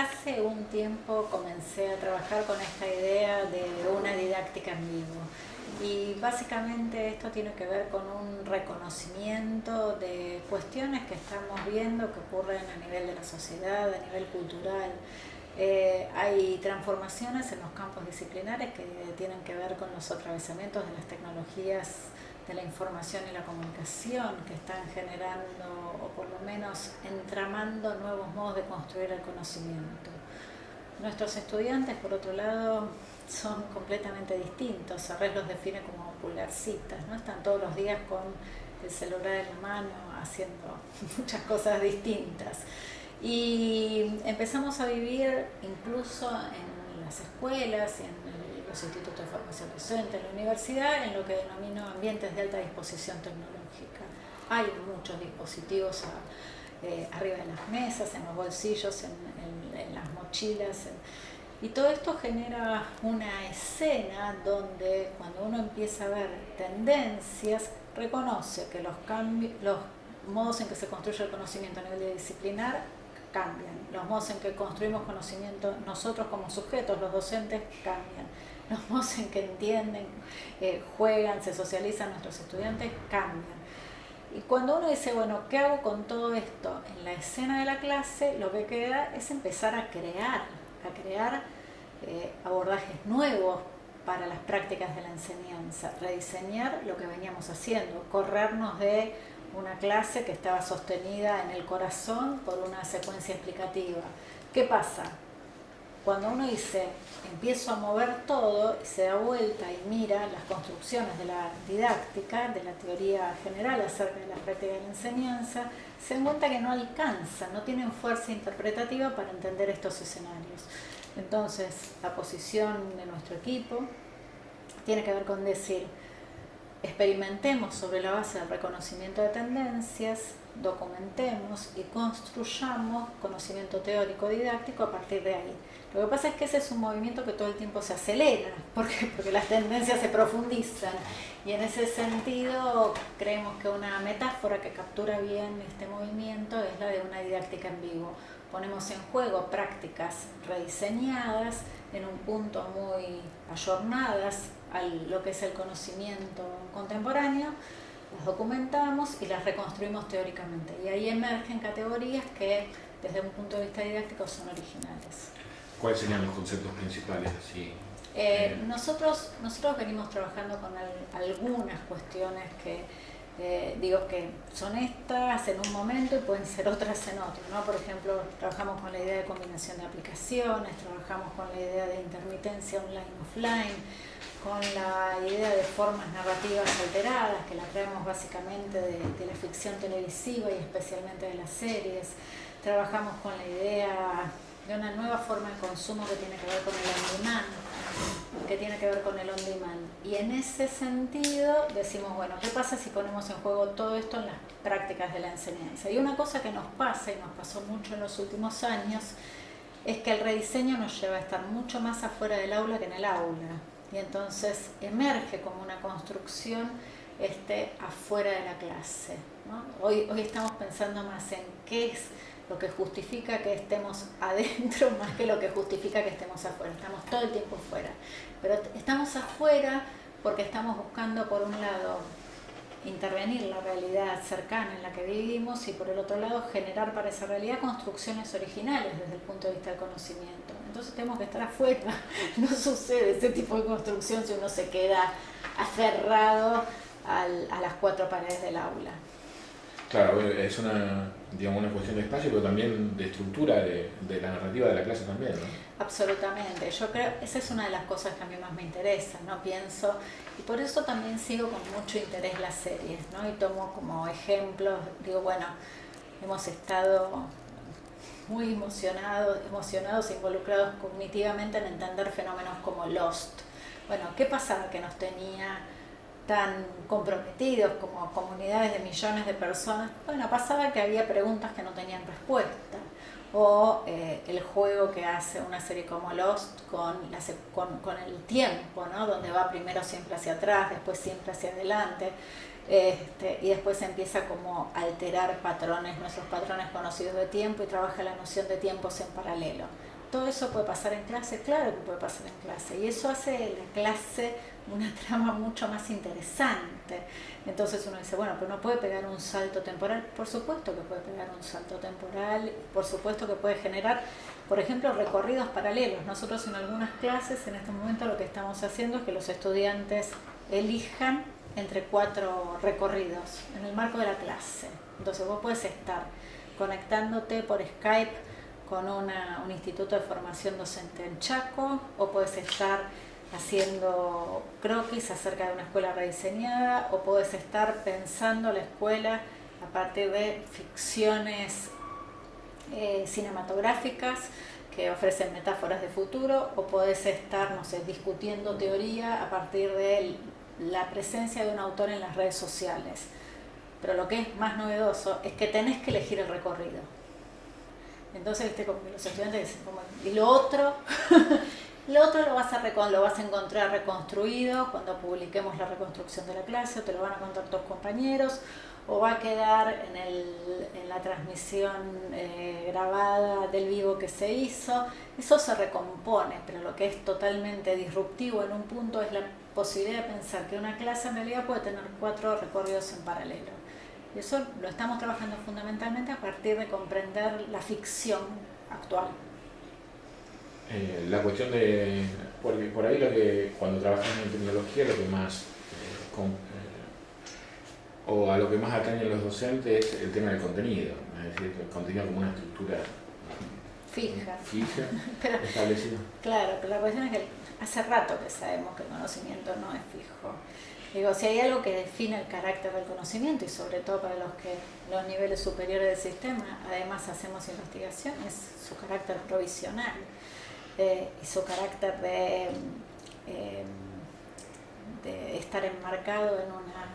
Hace un tiempo comencé a trabajar con esta idea de una didáctica en vivo y básicamente esto tiene que ver con un reconocimiento de cuestiones que estamos viendo que ocurren a nivel de la sociedad, a nivel cultural. Hay transformaciones en los campos disciplinares que tienen que ver con los atravesamientos de las tecnologías de la información y la comunicación, que están generando o por lo menos entramando nuevos modos de construir el conocimiento. Nuestros estudiantes, por otro lado, son completamente distintos. Serres los define como pulgarcitas, ¿no? Están todos los días con el celular en la mano haciendo muchas cosas distintas. Y empezamos a vivir incluso en las escuelas y en los institutos de formación docente, en la universidad, en lo que denomino ambientes de alta disposición tecnológica. Hay muchos dispositivos arriba de las mesas, en los bolsillos, en las mochilas, y todo esto genera una escena donde cuando uno empieza a ver tendencias, reconoce que los modos en que se construye el conocimiento a nivel disciplinar cambian, los modos en que construimos conocimiento nosotros como sujetos, los docentes, cambian, los modos en que entienden, juegan, se socializan nuestros estudiantes, cambian. Y cuando uno dice, bueno, ¿qué hago con todo esto en la escena de la clase? Lo que queda es empezar a crear abordajes nuevos para las prácticas de la enseñanza, rediseñar lo que veníamos haciendo, corrernos de una clase que estaba sostenida en el corazón por una secuencia explicativa. ¿Qué pasa? Cuando uno dice, empiezo a mover todo, se da vuelta y mira las construcciones de la didáctica, de la teoría general acerca de la práctica de la enseñanza, se dan cuenta que no alcanzan, no tienen fuerza interpretativa para entender estos escenarios. Entonces, la posición de nuestro equipo tiene que ver con decir, experimentemos sobre la base del reconocimiento de tendencias, documentemos y construyamos conocimiento teórico didáctico a partir de ahí. Lo que pasa es que ese es un movimiento que todo el tiempo se acelera, porque las tendencias se profundizan, y en ese sentido creemos que una metáfora que captura bien este movimiento es la de una didáctica en vivo. Ponemos en juego prácticas rediseñadas en un punto muy ayornadas a lo que es el conocimiento contemporáneo, las documentamos y las reconstruimos teóricamente. Y ahí emergen categorías que desde un punto de vista didáctico son originales. ¿Cuáles serían los conceptos principales? Así? Nosotros venimos trabajando con algunas cuestiones que digo que son estas en un momento y pueden ser otras en otro, ¿no? Por ejemplo, trabajamos con la idea de combinación de aplicaciones, trabajamos con la idea de intermitencia online-offline, con la idea de formas narrativas alteradas, que la traemos básicamente de la ficción televisiva y especialmente de las series. Trabajamos con la idea de una nueva forma de consumo que tiene que ver con el on-demand, que tiene que ver con el on-demand. Y en ese sentido decimos, bueno, ¿qué pasa si ponemos en juego todo esto en las prácticas de la enseñanza? Y una cosa que nos pasa, y nos pasó mucho en los últimos años, es que el rediseño nos lleva a estar mucho más afuera del aula que en el aula. Y entonces emerge como una construcción afuera de la clase, ¿no? Hoy estamos pensando más en qué es lo que justifica que estemos adentro más que lo que justifica que estemos afuera. Estamos todo el tiempo afuera, pero estamos afuera porque estamos buscando, por un lado, intervenir la realidad cercana en la que vivimos y por el otro lado generar para esa realidad construcciones originales desde el punto de vista del conocimiento. Entonces tenemos que estar afuera. No sucede ese tipo de construcción si uno se queda aferrado a las cuatro paredes del aula. Claro, es una cuestión de espacio, pero también de estructura de la narrativa de la clase también, ¿no? Absolutamente. Yo creo que esa es una de las cosas que a mí más me interesa, ¿no? Pienso, y por eso también sigo con mucho interés las series, ¿no? Y tomo como ejemplos, digo, bueno, hemos estado muy emocionados e involucrados cognitivamente en entender fenómenos como Lost. Bueno, ¿qué pasaba que nos tenía tan comprometidos como comunidades de millones de personas? Bueno, pasaba que había preguntas que no tenían respuesta. O el juego que hace una serie como Lost con el tiempo, ¿no? Donde va primero siempre hacia atrás, después siempre hacia adelante, y después empieza como a alterar nuestros patrones conocidos de tiempo, y trabaja la noción de tiempos en paralelo. ¿todo eso puede pasar en clase? Claro que puede pasar en clase, y eso hace la clase una trama mucho más interesante. Entonces uno dice, bueno, pero no puede pegar un salto temporal. Por supuesto que puede pegar un salto temporal, por supuesto que puede generar, por ejemplo, recorridos paralelos. Nosotros en algunas clases, en este momento, lo que estamos haciendo es que los estudiantes elijan entre 4 recorridos en el marco de la clase. Entonces vos puedes estar conectándote por Skype con un instituto de formación docente en Chaco, o puedes estar haciendo croquis acerca de una escuela rediseñada, o puedes estar pensando la escuela a partir de ficciones cinematográficas que ofrecen metáforas de futuro, o puedes estar, no sé, discutiendo teoría a partir de la presencia de un autor en las redes sociales. Pero lo que es más novedoso es que tenés que elegir el recorrido. Entonces, ¿viste? Como que los estudiantes dicen, y lo otro, lo otro lo vas a encontrar reconstruido cuando publiquemos la reconstrucción de la clase, o te lo van a contar tus compañeros, o va a quedar en la transmisión grabada del vivo que se hizo. Eso se recompone, pero lo que es totalmente disruptivo en un punto es la posibilidad de pensar que una clase en realidad puede tener 4 recorridos en paralelo. Y eso lo estamos trabajando fundamentalmente a partir de comprender la ficción actual. La cuestión de, por ahí lo que cuando trabajamos en tecnología, lo que más, o a lo que más atañen los docentes es el tema del contenido, es decir, el contenido como una estructura fija pero, establecida. Claro, pero la cuestión es que hace rato que sabemos que el conocimiento no es fijo. Digo, si hay algo que define el carácter del conocimiento, y sobre todo para los niveles superiores del sistema, además hacemos investigación, es su carácter provisional y su carácter de estar enmarcado en una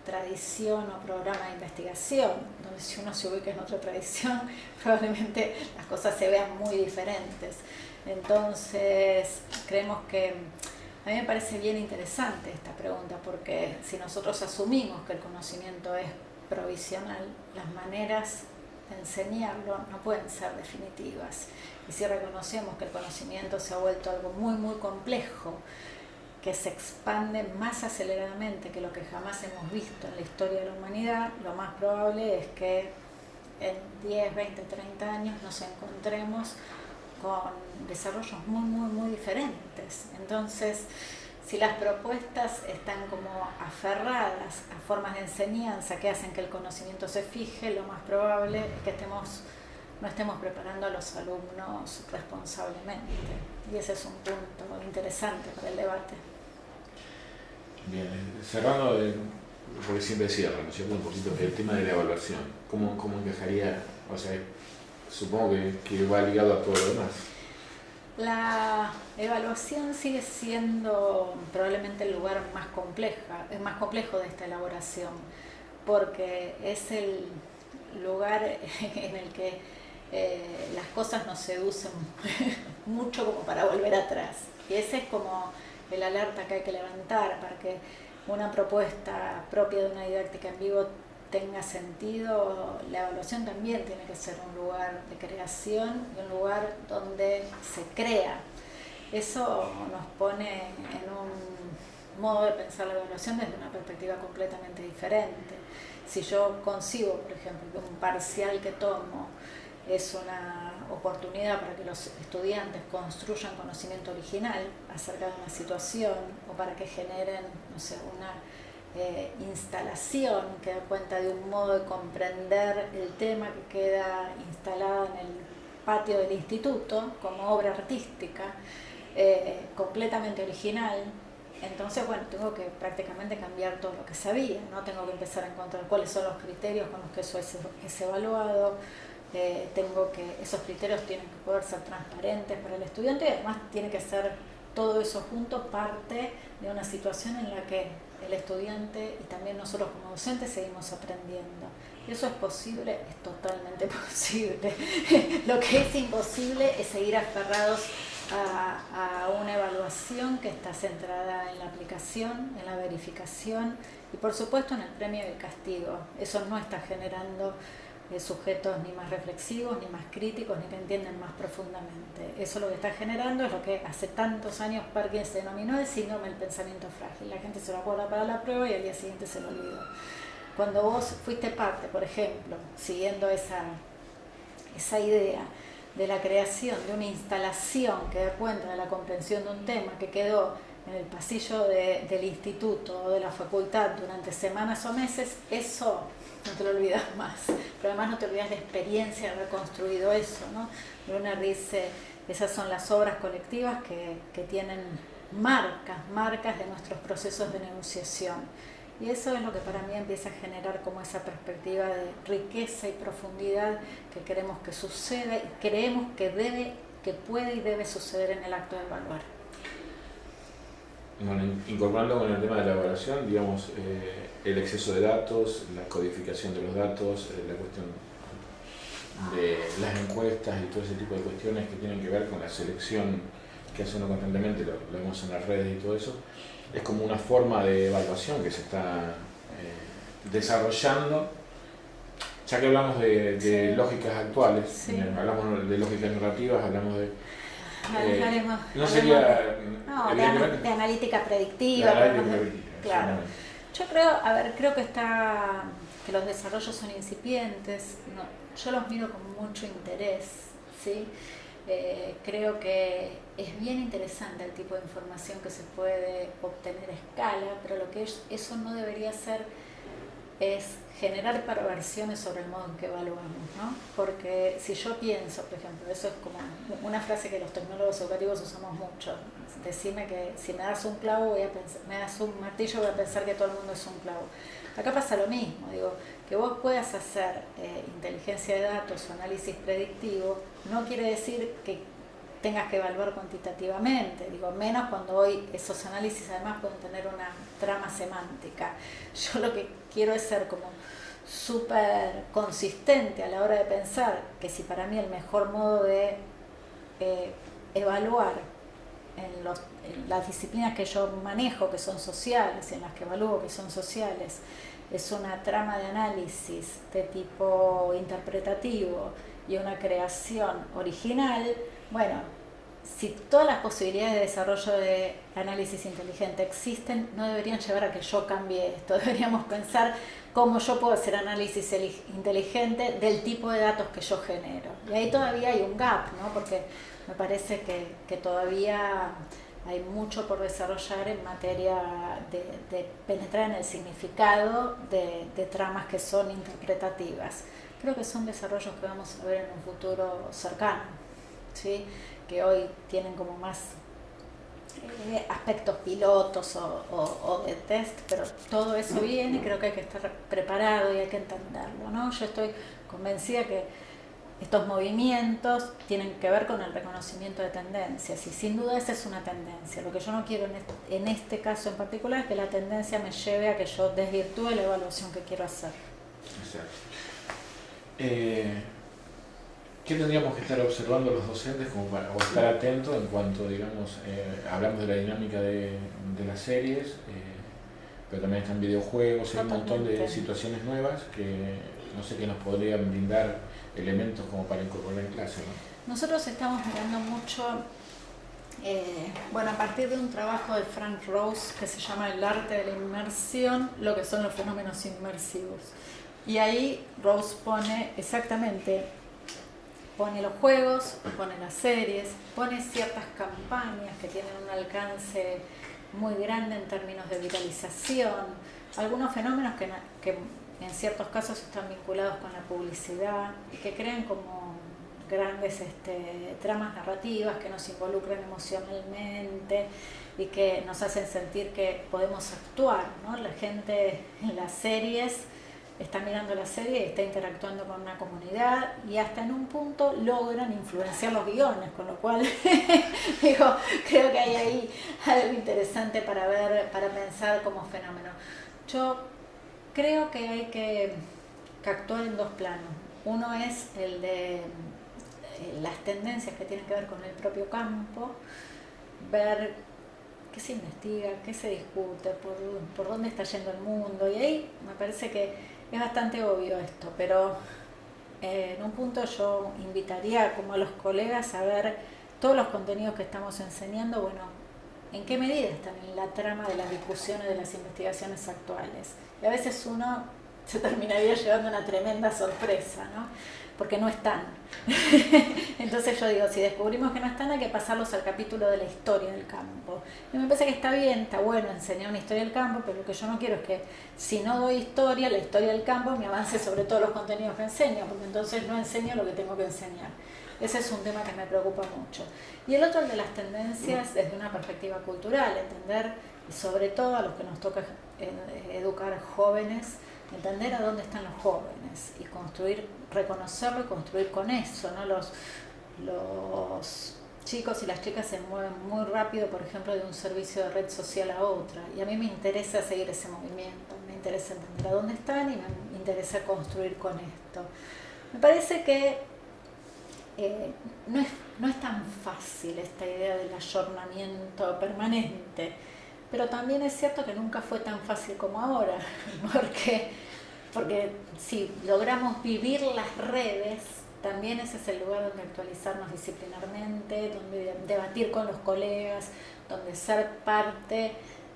tradición o programa de investigación, donde si uno se ubica en otra tradición, probablemente las cosas se vean muy diferentes. Entonces, creemos que a mí me parece bien interesante esta pregunta, porque si nosotros asumimos que el conocimiento es provisional, las maneras de enseñarlo no pueden ser definitivas. Y si reconocemos que el conocimiento se ha vuelto algo muy, muy complejo, que se expande más aceleradamente que lo que jamás hemos visto en la historia de la humanidad, lo más probable es que en 10, 20, 30 años nos encontremos con desarrollos muy, muy, muy diferentes. Entonces, si las propuestas están como aferradas a formas de enseñanza que hacen que el conocimiento se fije, lo más probable es que no estemos preparando a los alumnos responsablemente. Y ese es un punto interesante para el debate. Bien, cerrando, porque siempre cierra, ¿no es cierto? Un poquito el tema de la evaluación. ¿Cómo encajaría? O sea, supongo que va ligado a todo lo demás. La evaluación sigue siendo probablemente el lugar más complejo de esta elaboración, porque es el lugar en el que las cosas nos seducen mucho como para volver atrás. Y ese es como el alerta que hay que levantar para que una propuesta propia de una didáctica en vivo tenga sentido. La evaluación también tiene que ser un lugar de creación y un lugar donde se crea. Eso nos pone en un modo de pensar la evaluación desde una perspectiva completamente diferente. Si yo concibo, por ejemplo, que un parcial que tomo es una oportunidad para que los estudiantes construyan conocimiento original acerca de una situación, o para que generen, no sé, una instalación que da cuenta de un modo de comprender el tema que queda instalado en el patio del instituto como obra artística completamente original. Entonces, bueno, tengo que prácticamente cambiar todo lo que sabía, ¿no? Tengo que empezar a encontrar cuáles son los criterios con los que eso es evaluado. Esos criterios tienen que poder ser transparentes para el estudiante, y además tiene que ser todo eso junto parte de una situación en la que el estudiante y también nosotros como docentes seguimos aprendiendo. Y eso es posible, es totalmente posible. Lo que es imposible es seguir aferrados a una evaluación que está centrada en la aplicación, en la verificación y por supuesto en el premio y el castigo. Eso no está generando sujetos ni más reflexivos, ni más críticos, ni que entienden más profundamente. Eso lo que está generando es lo que hace tantos años Parkinson se denominó el síndrome del pensamiento frágil. La gente se lo acuerda para la prueba y al día siguiente se lo olvidó. Cuando vos fuiste parte, por ejemplo, siguiendo esa idea de la creación de una instalación que da cuenta de la comprensión de un tema que quedó en el pasillo del instituto o de la facultad durante semanas o meses, eso no te lo olvidas más. Pero además no te olvidas de experiencia de haber construido eso, ¿no? Brunner dice, esas son las obras colectivas que tienen marcas de nuestros procesos de negociación. Y eso es lo que para mí empieza a generar como esa perspectiva de riqueza y profundidad que queremos que suceda y creemos que puede y debe suceder en el acto de evaluar. Bueno, incorporando con el tema de la evaluación, digamos, el exceso de datos, la codificación de los datos, la cuestión de las encuestas y todo ese tipo de cuestiones que tienen que ver con la selección que hace uno constantemente, lo vemos en las redes y todo eso, es como una forma de evaluación que se está desarrollando. Ya que hablamos de lógicas actuales, hablamos de lógicas narrativas, hablamos de... no sería... de analítica predictiva. Claro. Yo creo que los desarrollos son incipientes, yo los miro con mucho interés, ¿sí? Creo que es bien interesante el tipo de información que se puede obtener a escala, pero lo que eso no debería hacer es generar perversiones sobre el modo en que evaluamos, ¿no? Porque si yo pienso, por ejemplo, eso es como una frase que los tecnólogos educativos usamos mucho, decime que si me das un clavo, me das un martillo, voy a pensar que todo el mundo es un clavo. Acá pasa lo mismo, digo, que vos puedas hacer inteligencia de datos o análisis predictivo, no quiere decir que tengas que evaluar cuantitativamente, digo, menos cuando hoy esos análisis además pueden tener una trama semántica. Yo lo que quiero es ser como súper consistente a la hora de pensar que si para mí el mejor modo de evaluar en las disciplinas que yo manejo, que son sociales, en las que evalúo, que son sociales, es una trama de análisis de tipo interpretativo y una creación original, bueno, si todas las posibilidades de desarrollo de análisis inteligente existen, no deberían llevar a que yo cambie esto. Deberíamos pensar cómo yo puedo hacer análisis inteligente del tipo de datos que yo genero. Y ahí todavía hay un gap, ¿no? Porque me parece que todavía hay mucho por desarrollar en materia de penetrar en el significado de tramas que son interpretativas. Creo que son desarrollos que vamos a ver en un futuro cercano, ¿sí? Que hoy tienen como más aspectos pilotos o de test, pero todo eso viene y creo que hay que estar preparado y hay que entenderlo, ¿no? Yo estoy convencida que estos movimientos tienen que ver con el reconocimiento de tendencias y sin duda esa es una tendencia. Lo que yo no quiero en este caso en particular es que la tendencia me lleve a que yo desvirtúe la evaluación que quiero hacer. Exacto. ¿Qué tendríamos que estar observando los docentes como para estar atentos en cuanto, digamos, hablamos de la dinámica de las series, pero también están videojuegos, hay un montón de situaciones nuevas que no sé qué nos podrían brindar elementos como para incorporar en clase, ¿no? Nosotros estamos mirando mucho, a partir de un trabajo de Frank Rose que se llama El arte de la inmersión, lo que son los fenómenos inmersivos. Y ahí Rose pone los juegos, pone las series, pone ciertas campañas que tienen un alcance muy grande en términos de viralización, algunos fenómenos que en ciertos casos están vinculados con la publicidad y que crean como grandes tramas narrativas que nos involucran emocionalmente y que nos hacen sentir que podemos actuar, ¿no? La gente en las series está mirando la serie y está interactuando con una comunidad y hasta en un punto logran influenciar los guiones, con lo cual creo que hay ahí algo interesante para ver, para pensar como fenómeno. Yo creo que hay que actuar en dos planos. Uno es el de las tendencias que tienen que ver con el propio campo, ver qué se investiga, qué se discute, por dónde está yendo el mundo, y ahí me parece que es bastante obvio esto, pero en un punto yo invitaría como a los colegas a ver todos los contenidos que estamos enseñando, bueno, en qué medida están en la trama de las discusiones de las investigaciones actuales. Y a veces uno se terminaría llevando una tremenda sorpresa, ¿no? Porque no están. Entonces yo digo, si descubrimos que no están, hay que pasarlos al capítulo de la historia del campo. Y me parece que está bien, está bueno enseñar una historia del campo, pero lo que yo no quiero es que si no doy historia, la historia del campo me avance sobre todos los contenidos que enseño, porque entonces no enseño lo que tengo que enseñar. Ese es un tema que me preocupa mucho. Y el otro, el de las tendencias desde una perspectiva cultural, entender, y sobre todo a los que nos toca educar jóvenes, entender a dónde están los jóvenes y construir, reconocerlo y construir con eso, ¿no? Los chicos y las chicas se mueven muy rápido, por ejemplo, de un servicio de red social a otra, y a mí me interesa seguir ese movimiento, me interesa entender a dónde están y me interesa construir con esto. Me parece que no es tan fácil esta idea del ayornamiento permanente, pero también es cierto que nunca fue tan fácil como ahora, porque si logramos vivir las redes, también ese es el lugar donde actualizarnos disciplinarmente, donde debatir con los colegas, donde ser parte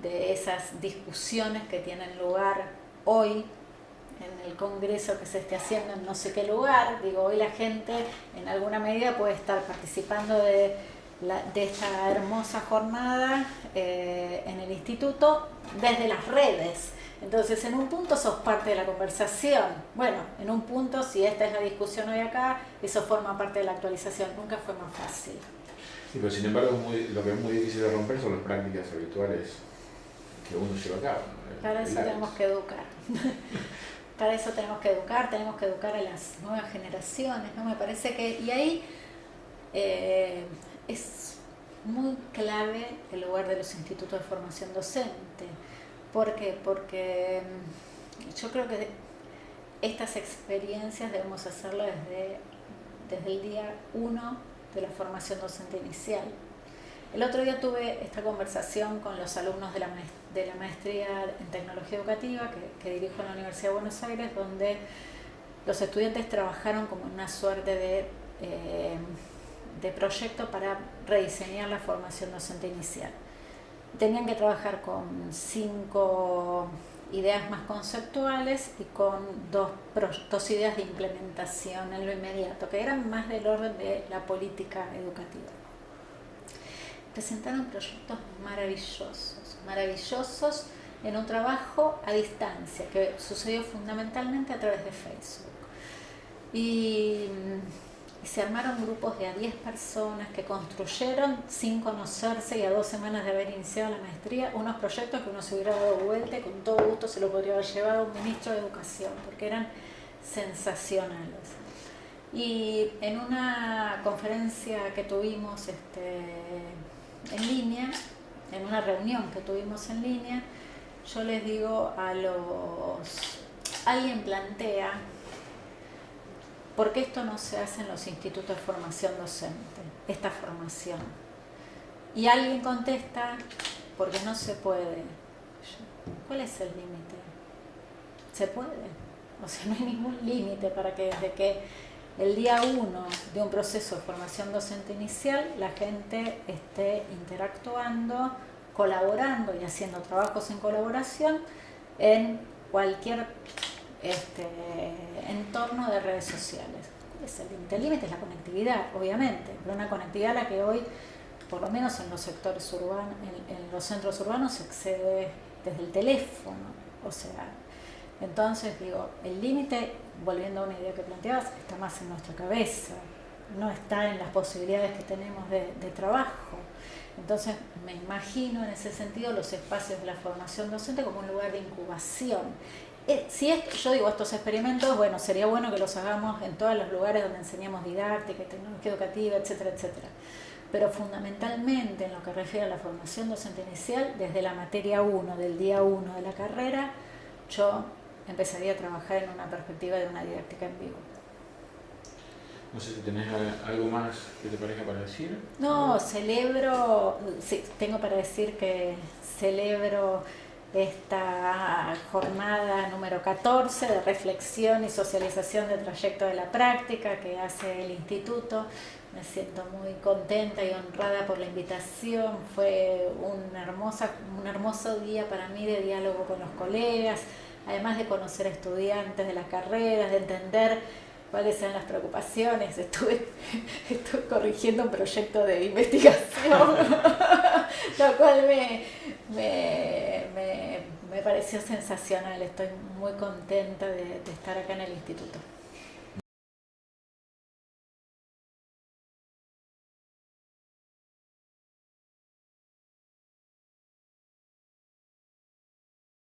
de esas discusiones que tienen lugar hoy en el congreso que se esté haciendo en no sé qué lugar. Digo, hoy la gente en alguna medida puede estar participando de esta hermosa jornada en el instituto desde las redes. Entonces, en un punto sos parte de la conversación. Bueno, en un punto, si esta es la discusión hoy acá, eso forma parte de la actualización. Nunca fue más fácil. Sí, pero sin embargo, lo que es muy difícil de romper son las prácticas habituales que uno lleva a cabo, ¿no? Para eso tenemos que educar. Para eso tenemos que educar a las nuevas generaciones, ¿no? Me parece que, y ahí es muy clave el lugar de los institutos de formación docente. ¿Por qué? Porque yo creo que estas experiencias debemos hacerlas desde el día 1 de la formación docente inicial. El otro día tuve esta conversación con los alumnos de la maestría en tecnología educativa que dirijo en la Universidad de Buenos Aires, donde los estudiantes trabajaron como una suerte de proyecto para rediseñar la formación docente inicial. Tenían que trabajar con 5 ideas más conceptuales y con dos ideas de implementación en lo inmediato, que eran más del orden de la política educativa. Presentaron proyectos maravillosos en un trabajo a distancia, que sucedió fundamentalmente a través de Facebook. Y se armaron grupos de a 10 personas que construyeron, sin conocerse y a 2 semanas de haber iniciado la maestría, unos proyectos que uno se hubiera dado vuelta y con todo gusto se lo podría haber llevado a un ministro de Educación, porque eran sensacionales. Y en una conferencia que tuvimos en línea, en una reunión que tuvimos en línea, yo les digo alguien plantea, ¿por qué esto no se hace en los institutos de formación docente, esta formación? Y alguien contesta, porque no se puede. ¿Cuál es el límite? ¿Se puede? O sea, no hay ningún límite para que desde que el día 1 de un proceso de formación docente inicial la gente esté interactuando, colaborando y haciendo trabajos en colaboración en cualquier entorno de redes sociales. ¿Cuál es el límite? El límite es la conectividad, obviamente, pero una conectividad a la que hoy, por lo menos en los sectores urbanos, en los centros urbanos, se accede desde el teléfono. O sea, entonces digo, el límite, volviendo a una idea que planteabas, está más en nuestra cabeza, no está en las posibilidades que tenemos de trabajo. Entonces me imagino en ese sentido los espacios de la formación docente como un lugar de incubación. Yo digo, estos experimentos, bueno, sería bueno que los hagamos en todos los lugares donde enseñamos didáctica, tecnología educativa, etcétera, etcétera. Pero fundamentalmente en lo que refiere a la formación docente inicial, desde la materia 1, del día 1 de la carrera, yo empezaría a trabajar en una perspectiva de una didáctica en vivo. No sé si tenés algo más que te parezca para decir. No, tengo para decir que celebro esta jornada número 14 de reflexión y socialización del trayecto de la práctica que hace el instituto. Me siento muy contenta y honrada por la invitación. Fue un hermoso día para mí de diálogo con los colegas, además de conocer estudiantes de las carreras, de entender cuáles eran las preocupaciones. Estuve corrigiendo un proyecto de investigación, lo cual me pareció sensacional. Estoy muy contenta de estar acá en el instituto.